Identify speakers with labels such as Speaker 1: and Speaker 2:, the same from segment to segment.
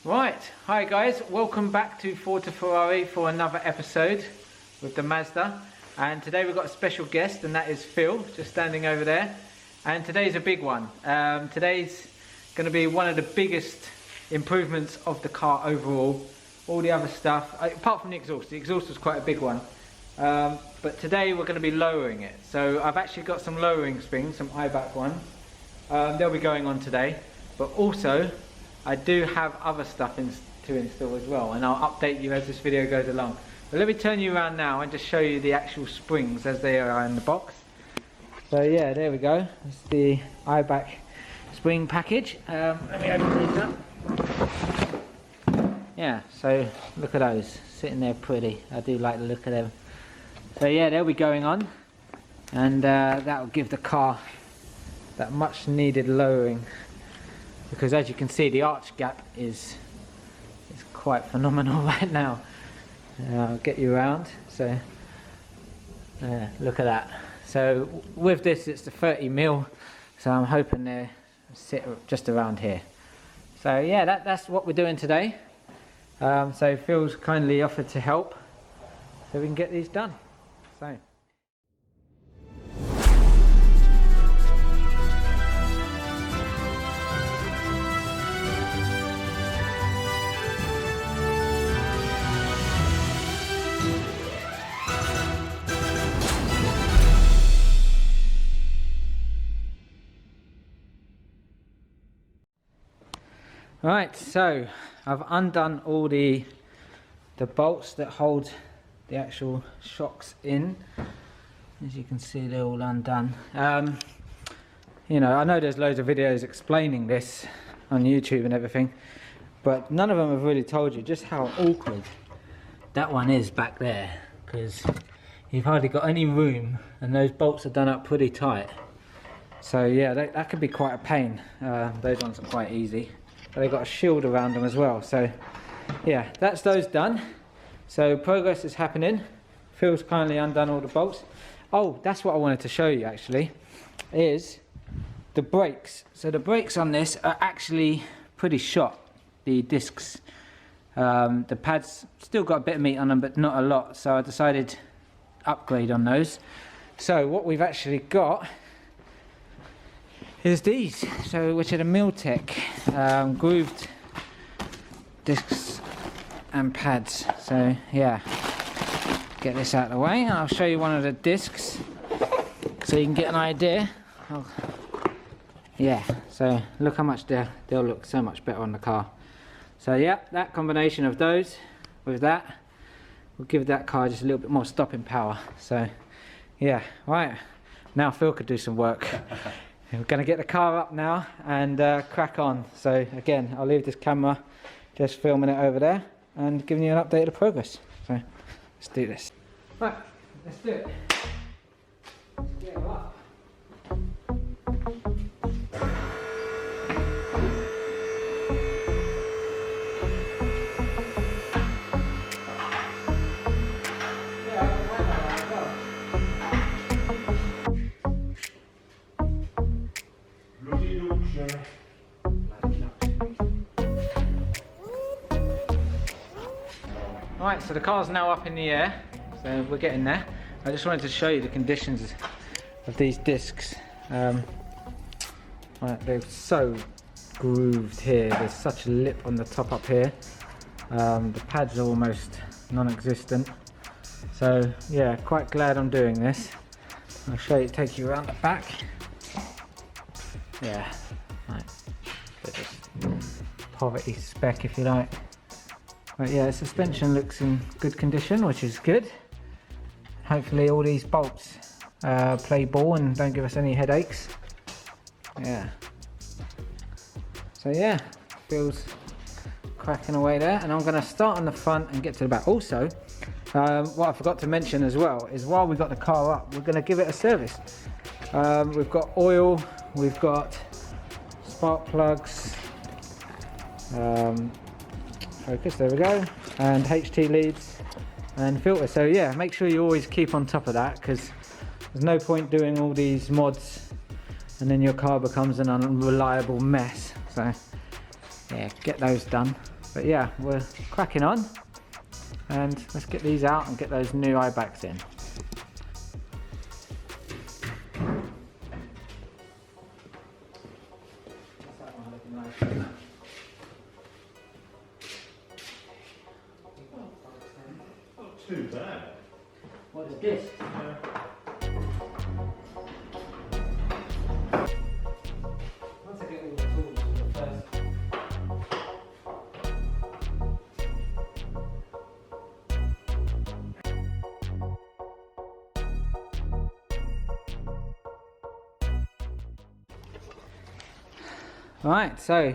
Speaker 1: Right, hi guys, welcome back to Ford to Ferrari for another episode with the Mazda. And today we've got a special guest, and that is Phil, just standing over there. And today's a big one. Today's going to be one of the biggest improvements of the car overall. All the other stuff, apart from the exhaust was quite a big one. But today we're going to be lowering it. So I've actually got some lowering springs, some Eibach ones. They'll be going on today. But also, I do have other stuff to install as well, and I'll update you as this video goes along. But let me turn you around now and just show you the actual springs as they are in the box. So yeah, there we go. It's the Eibach spring package. Let me open these up. Yeah, so look at those, sitting there pretty. I do like the look of them. So yeah, they'll be going on, and that will give the car that much needed lowering. Because as you can see, the arch gap is quite phenomenal right now. I'll get you around. So look at that. So with this, it's the 30mm. So I'm hoping they sit just around here. So yeah, that's what we're doing today. So Phil's kindly offered to help, so we can get these done. So. Right, so I've undone all the bolts that hold the actual shocks in. As you can see, they're all undone. You know, I know there's loads of videos explaining this on YouTube and everything, but none of them have really told you just how awkward that one is back there, because you've hardly got any room and those bolts are done up pretty tight. So yeah, that could be quite a pain. Those ones are quite easy. They've got a shield around them as well. So yeah, that's those done. So progress is happening. Phil's kindly undone all the bolts. Oh, that's what I wanted to show you actually, is the brakes. So the brakes on this are actually pretty shot, the discs. The pads still got a bit of meat on them, but not a lot. So I decided to upgrade on those. So what we've actually got is these, so which are the Miltech grooved discs and pads. So yeah, get this out of the way and I'll show you one of the discs so you can get an idea. Yeah, so look how much they'll look so much better on the car. So yeah, that combination of those with that will give that car just a little bit more stopping power. So yeah, right, now Phil could do some work. We're going to get the car up now and crack on. So again, I'll leave this camera just filming it over there and giving you an update of the progress. So let's do this. Right, let's do it. Let's get it up. Right, so the car's now up in the air, so we're getting there. I just wanted to show you the conditions of these discs. Right, they're so grooved here. There's such a lip on the top up here. The pads are almost non-existent. So yeah, quite glad I'm doing this. I'll show you, take you around the back. Yeah, right. Just poverty spec if you like. But yeah, the suspension looks in good condition, which is good. Hopefully all these bolts play ball and don't give us any headaches. Yeah. So yeah, feels cracking away there. And I'm going to start on the front and get to the back. Also, what I forgot to mention as well is while we've got the car up, we're going to give it a service. We've got oil, we've got spark plugs, focus, there we go, and HT leads and filter. So yeah, make sure you always keep on top of that, because there's no point doing all these mods and then your car becomes an unreliable mess. So yeah, get those done. But yeah, we're cracking on, and let's get these out and get those new Eibachs in. What's that one looking like?
Speaker 2: Not too bad.
Speaker 1: What is this? Once I get all the tools for the first. Right, so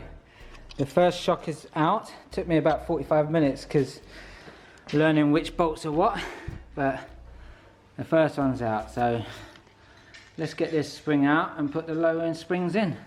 Speaker 1: the first shock is out. Took me about 45 minutes because learning which bolts are what, but the first one's out. So let's get this spring out and put the lower end springs in.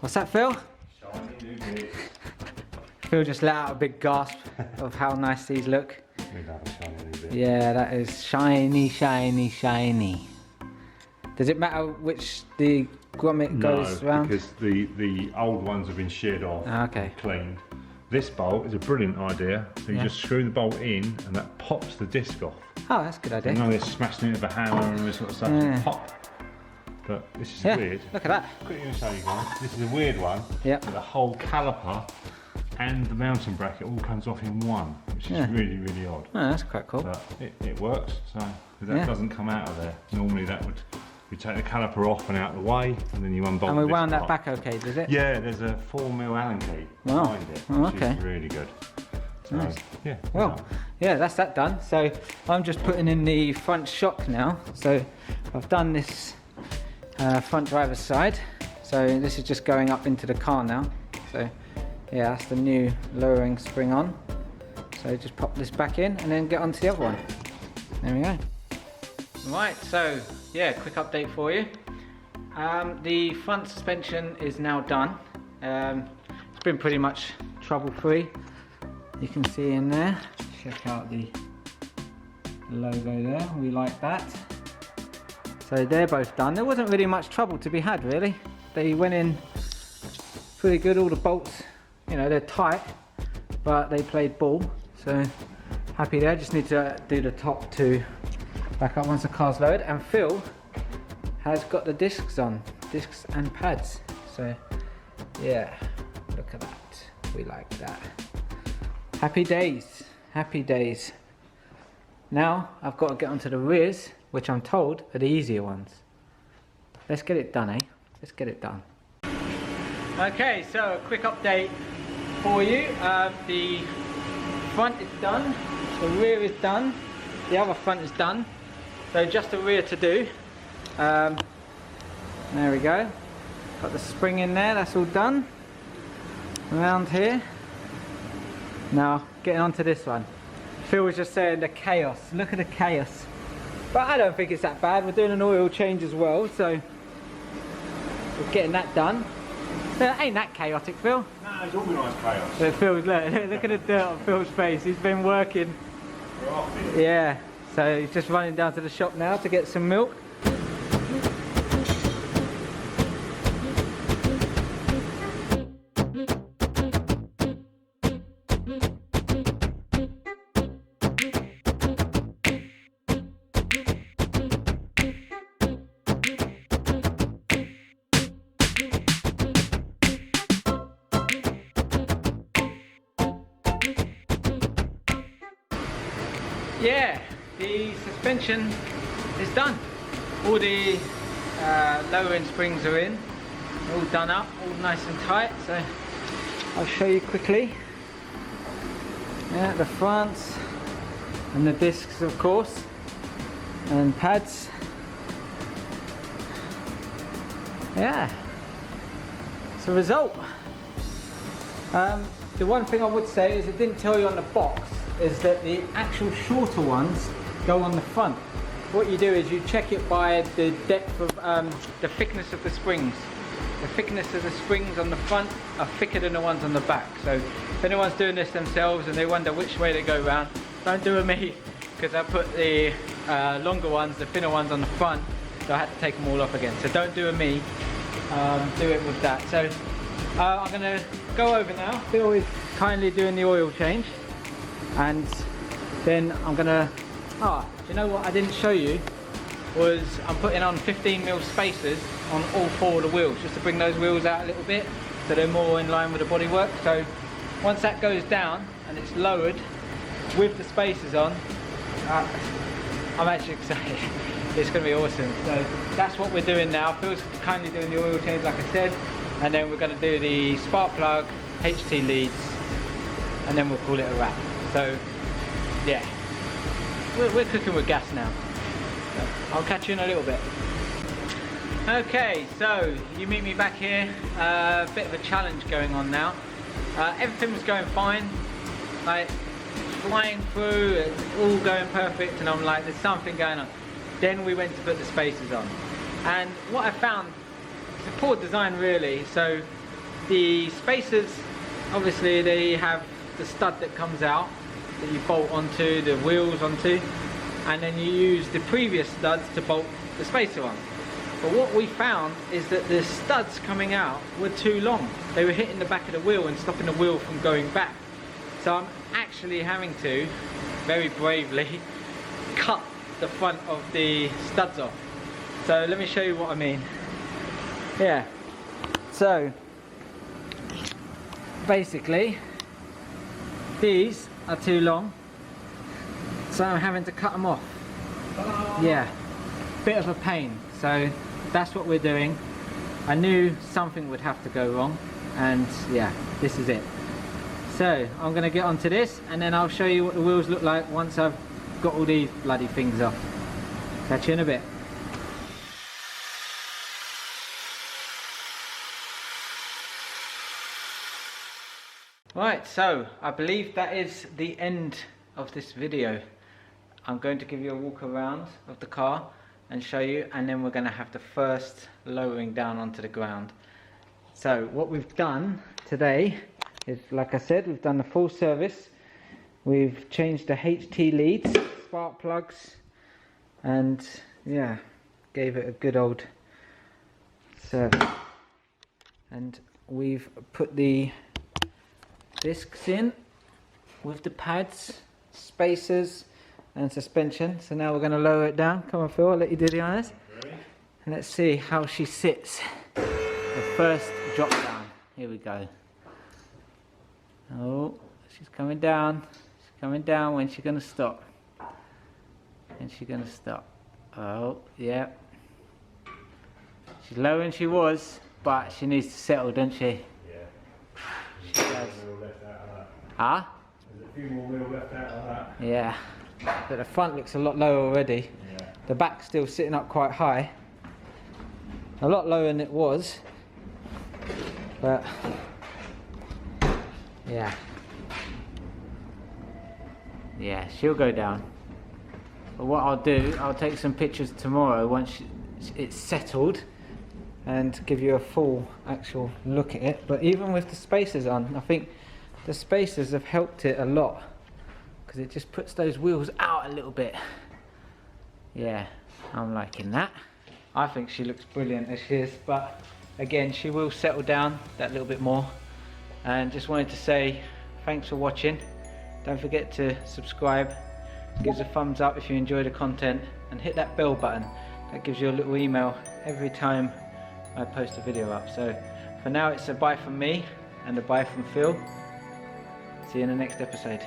Speaker 1: What's that, Phil?
Speaker 2: Shiny new bit.
Speaker 1: Phil just let out a big gasp of how nice these look.
Speaker 2: We love a shiny new bit.
Speaker 1: Yeah, that is shiny, shiny, shiny. Does it matter which the grommet goes around?
Speaker 2: Because the old ones have been sheared off,
Speaker 1: okay.
Speaker 2: and cleaned. This bolt is a brilliant idea. So you just screw the bolt in and that pops the disc off.
Speaker 1: Oh, that's a good idea.
Speaker 2: You know they're smashing it with a hammer and this sort of stuff, and pop. But this is weird.
Speaker 1: Look at that.
Speaker 2: Quickly going to show you guys. This is a weird one.
Speaker 1: Yeah.
Speaker 2: The whole caliper and the mounting bracket all comes off in one, which is really, really odd.
Speaker 1: Oh, that's quite cool.
Speaker 2: But it works, so that doesn't come out of there. Normally that would, you take the caliper off and out of the way, and then you unbolt.
Speaker 1: And we wound that
Speaker 2: part.
Speaker 1: back okay, does it?
Speaker 2: Yeah, there's a 4mm Allen key behind it, which is really good. So,
Speaker 1: Nice.
Speaker 2: Yeah.
Speaker 1: Well, yeah, that's that done. So I'm just putting in the front shock now. So I've done this front driver's side. So this is just going up into the car now. So yeah, that's the new lowering spring on. So just pop this back in and then get onto the other one. There we go. Right, so yeah, quick update for you. The front suspension is now done. It's been pretty much trouble-free. You can see in there, check out the logo there, we like that. So they're both done. There wasn't really much trouble to be had really. They went in pretty good, all the bolts, you know, they're tight, but they played ball. So happy there, just need to do the top two back up once the car's loaded. And Phil has got the discs on, discs and pads. So yeah, look at that, we like that. Happy days, happy days. Now I've got to get onto the rears, which I'm told are the easier ones. Let's get it done, eh? Let's get it done. Okay, so a quick update for you. The front is done, the rear is done, the other front is done. So just the rear to do. There we go. Got the spring in there, that's all done. Around here. Now, getting onto this one. Phil was just saying the chaos. Look at the chaos. But I don't think it's that bad. We're doing an oil change as well, so we're getting that done. Ain't that chaotic, Phil?
Speaker 2: No, it's organised chaos.
Speaker 1: So Phil, look at the dirt on Phil's face. He's been working.
Speaker 2: We're off it.
Speaker 1: Yeah, so he's just running down to the shop now to get some milk. Yeah, the suspension is done. All the lower end springs are in, all done up, all nice and tight. So I'll show you quickly. Yeah, the fronts and the discs, of course, and pads. Yeah, it's a result. The one thing I would say is it didn't tell you on the box is that the actual shorter ones go on the front. what you do is you check it by the depth of the thickness of the springs. The thickness of the springs on the front are thicker than the ones on the back. So if anyone's doing this themselves and they wonder which way they go round, don't do it me, because I put the longer ones, the thinner ones on the front, so I had to take them all off again. So don't do it me, do it with that. So I'm going to go over now. Phil is kindly doing the oil change, and then I'm going to, do you know what I didn't show you? Was I'm putting on 15mm spacers on all 4 of the wheels, just to bring those wheels out a little bit so they're more in line with the bodywork. So once that goes down and it's lowered with the spacers on, I'm actually excited. It's going to be awesome. So that's what we're doing now. Phil's kindly doing the oil change like I said, and then we're going to do the spark plug, HT leads, and then we'll call it a wrap. So yeah, we're cooking with gas now. I'll catch you in a little bit. Okay, so you meet me back here. A bit of a challenge going on now. Everything was going fine, like flying through, it's all going perfect, and I'm like, there's something going on. Then we went to put the spacers on, and what I found, it's a poor design really. So the spacers, obviously they have the stud that comes out that you bolt onto, the wheels onto, and then you use the previous studs to bolt the spacer on. But what we found is that the studs coming out were too long. They were hitting the back of the wheel and stopping the wheel from going back. So I'm actually having to, very bravely, cut the front of the studs off. So let me show you what I mean. Yeah, so basically these are too long, so I'm having to cut them off. Yeah, bit of a pain. So that's what we're doing. I knew something would have to go wrong, and yeah, this is it. So I'm going to get onto this, and then I'll show you what the wheels look like once I've got all these bloody things off. Catch you in a bit. Right, so I believe that is the end of this video. I'm going to give you a walk around of the car and show you, and then we're going to have the first lowering down onto the ground. So what we've done today is, like I said, we've done the full service. We've changed the HT leads, spark plugs, and yeah, gave it a good old service. And we've put the discs in with the pads, spacers and suspension. So now we're going to lower it down. Come on Phil, I'll let you do the honors. And let's see how she sits. The first drop down. Here we go. Oh, she's coming down. She's coming down. When's she going to stop? When's she going to stop? Oh, yeah. She's lower than she was, but she needs to settle, doesn't she?
Speaker 2: Yeah.
Speaker 1: She does. Huh?
Speaker 2: There's a few more wheel left out of that.
Speaker 1: Yeah. But the front looks a lot lower already.
Speaker 2: Yeah.
Speaker 1: The back's still sitting up quite high. A lot lower than it was. But yeah. Yeah, she'll go down. But what I'll do, I'll take some pictures tomorrow once it's settled and give you a full actual look at it. But even with the spacers on, I think the spacers have helped it a lot, because it just puts those wheels out a little bit. Yeah, I'm liking that. I think she looks brilliant as she is, but again, she will settle down that little bit more. And just wanted to say thanks for watching. Don't forget to subscribe, give us a thumbs up if you enjoy the content, and hit that bell button. That gives you a little email every time I post a video up. So for now, it's a bye from me and a bye from Phil. See you in the next episode.